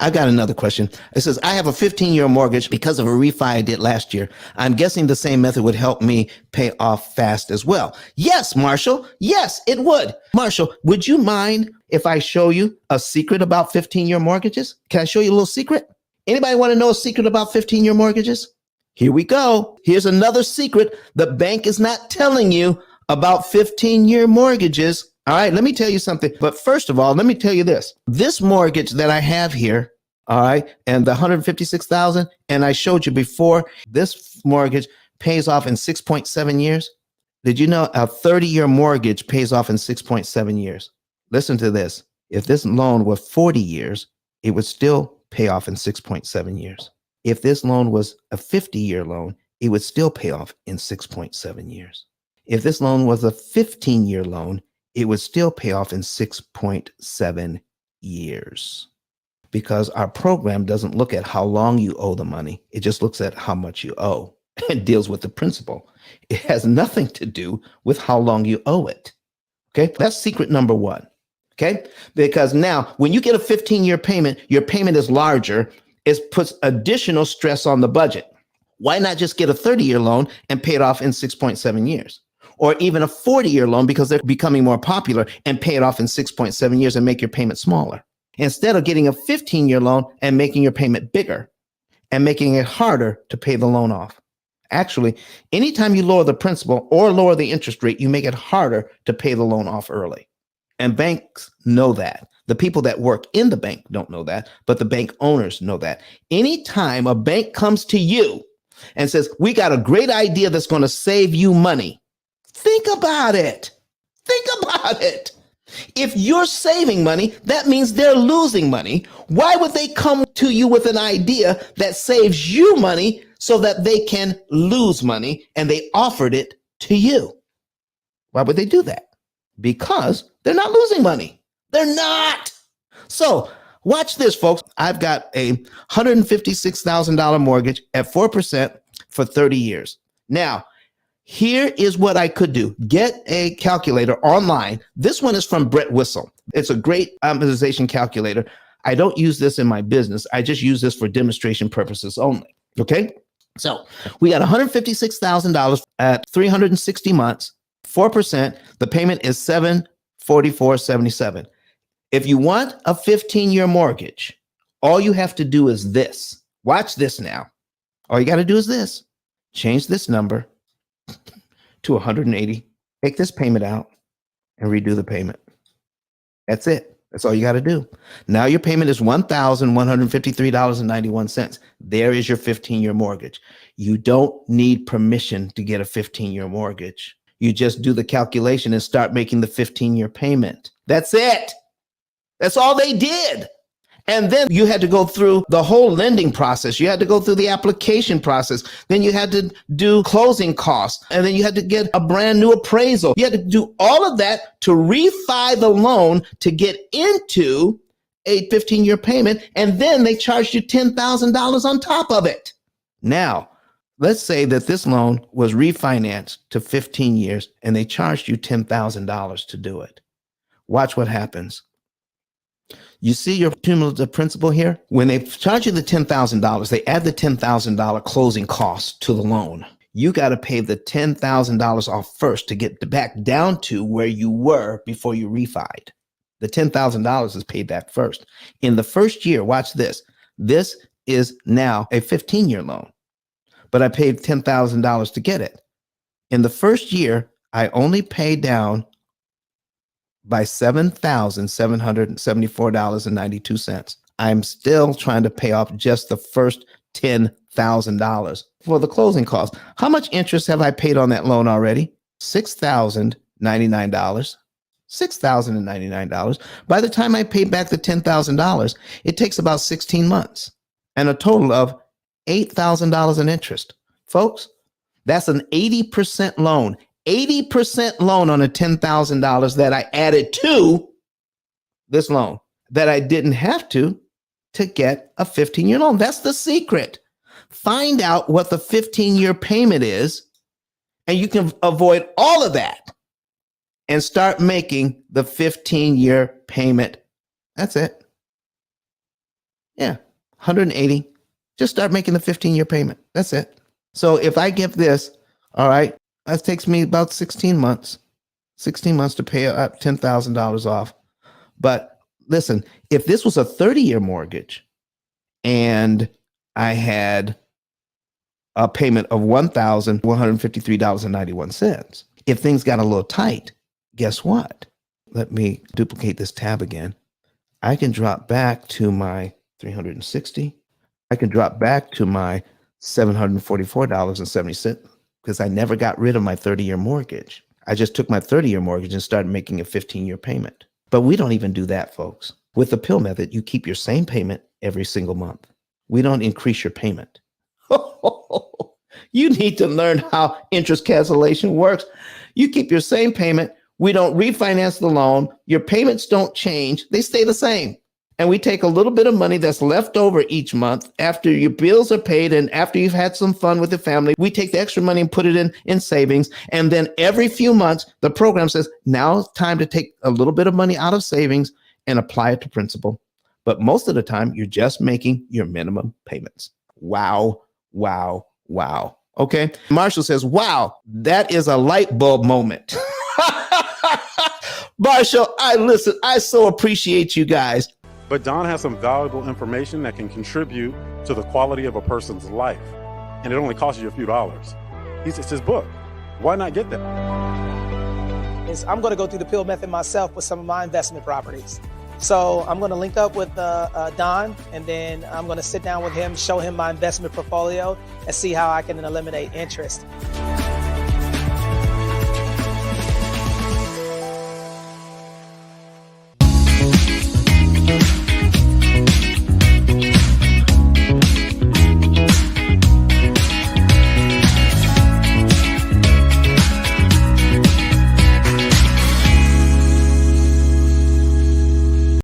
I got another question. It says, I have a 15-year mortgage because of a refi I did last year. I'm guessing the same method would help me pay off fast as well. Yes, Marshall. Yes, it would. Marshall, would you mind if I show you a secret about 15-year mortgages? Can I show you a little secret? Anybody want to know a secret about 15-year mortgages? Here we go. Here's another secret the bank is not telling you about 15-year mortgages. All right, let me tell you something. But first of all, let me tell you this. This mortgage that I have here, all right, and the $156,000, and I showed you before, this mortgage pays off in 6.7 years. Did you know a 30-year mortgage pays off in 6.7 years? Listen to this. If this loan were 40 years, it would still pay off in 6.7 years. If this loan was a 50-year loan, it would still pay off in 6.7 years. If this loan was a 15-year loan, it would still pay off in 6.7 years. Because our program doesn't look at how long you owe the money. It just looks at how much you owe and deals with the principal. It has nothing to do with how long you owe it. Okay, that's secret number one. Okay, because now when you get a 15-year payment, your payment is larger. It puts additional stress on the budget. Why not just get a 30-year loan and pay it off in 6.7 years? Or even a 40-year loan, because they're becoming more popular, and pay it off in 6.7 years and make your payment smaller. Instead of getting a 15-year loan and making your payment bigger and making it harder to pay the loan off. Actually, anytime you lower the principal or lower the interest rate, you make it harder to pay the loan off early. And banks know that. The people that work in the bank don't know that, but the bank owners know that. Anytime a bank comes to you and says, we got a great idea that's going to save you money, think about it. Think about it. If you're saving money, that means they're losing money. Why would they come to you with an idea that saves you money so that they can lose money, and they offered it to you? Why would they do that? Because they're not losing money. They're not. So watch this, folks. I've got a $156,000 mortgage at 4% for 30 years. Now, here is what I could do. Get a calculator online. This one is from Brett Whistle. It's a great amortization calculator. I don't use this in my business. I just use this for demonstration purposes only. Okay. So we got $156,000 at 360 months, 4%. The payment is $744.77. If you want a 15-year mortgage, all you have to do is this. Watch this now. All you got to do is this. Change this number to 180, take this payment out, and redo the payment. That's it. That's all you got to do. Now your payment is $1,153.91. There is your 15-year mortgage. You don't need permission to get a 15-year mortgage. You just do the calculation and start making the 15-year payment. That's it. That's all they did. And then you had to go through the whole lending process. You had to go through the application process. Then you had to do closing costs. And then you had to get a brand new appraisal. You had to do all of that to refi the loan to get into a 15-year payment. And then they charged you $10,000 on top of it. Now, let's say that this loan was refinanced to 15 years and they charged you $10,000 to do it. Watch what happens. You see your cumulative principal here? When they charge you the $10,000, they add the $10,000 closing costs to the loan. You got to pay the $10,000 off first to get back down to where you were before you refied. The $10,000 is paid back first. In the first year, watch this. This is now a 15-year loan, but I paid $10,000 to get it. In the first year, I only paid down by $7,774.92. I'm still trying to pay off just the first $10,000 for the closing costs. How much interest have I paid on that loan already? $6,099. $6,099. By the time I pay back the $10,000, it takes about 16 months and a total of $8,000 in interest. Folks, that's an 80% loan. 80% loan on a $10,000 that I added to this loan that I didn't have to get a 15-year loan. That's the secret. Find out what the 15-year payment is, and you can avoid all of that and start making the 15-year payment. That's it. Yeah, 180. Just start making the 15-year payment. That's it. So if I give this, all right, that takes me about 16 months. 16 months to pay up $10,000 off. But listen, if this was a 30-year mortgage and I had a payment of $1,153.91, if things got a little tight, guess what? Let me duplicate this tab again. I can drop back to my 360. I can drop back to my $744.70 because I never got rid of my 30-year mortgage. I just took my 30-year mortgage and started making a 15-year payment. But we don't even do that, folks. With the P.I.L.L method, you keep your same payment every single month. We don't increase your payment. You need to learn how interest cancellation works. You keep your same payment. We don't refinance the loan. Your payments don't change. They stay the same. And we take a little bit of money that's left over each month after your bills are paid and after you've had some fun with the family. We take the extra money and put it in savings. And then every few months, the program says, now it's time to take a little bit of money out of savings and apply it to principal. But most of the time, you're just making your minimum payments. Wow, wow, wow. Okay. Marshall says, wow, that is a light bulb moment. Marshall, I so appreciate you guys. But Don has some valuable information that can contribute to the quality of a person's life. And it only costs you a few dollars. It's his book. Why not get that? I'm going to go through the P.I.L.L method myself with some of my investment properties. So I'm going to link up with Don, and then I'm going to sit down with him, show him my investment portfolio, and see how I can eliminate interest.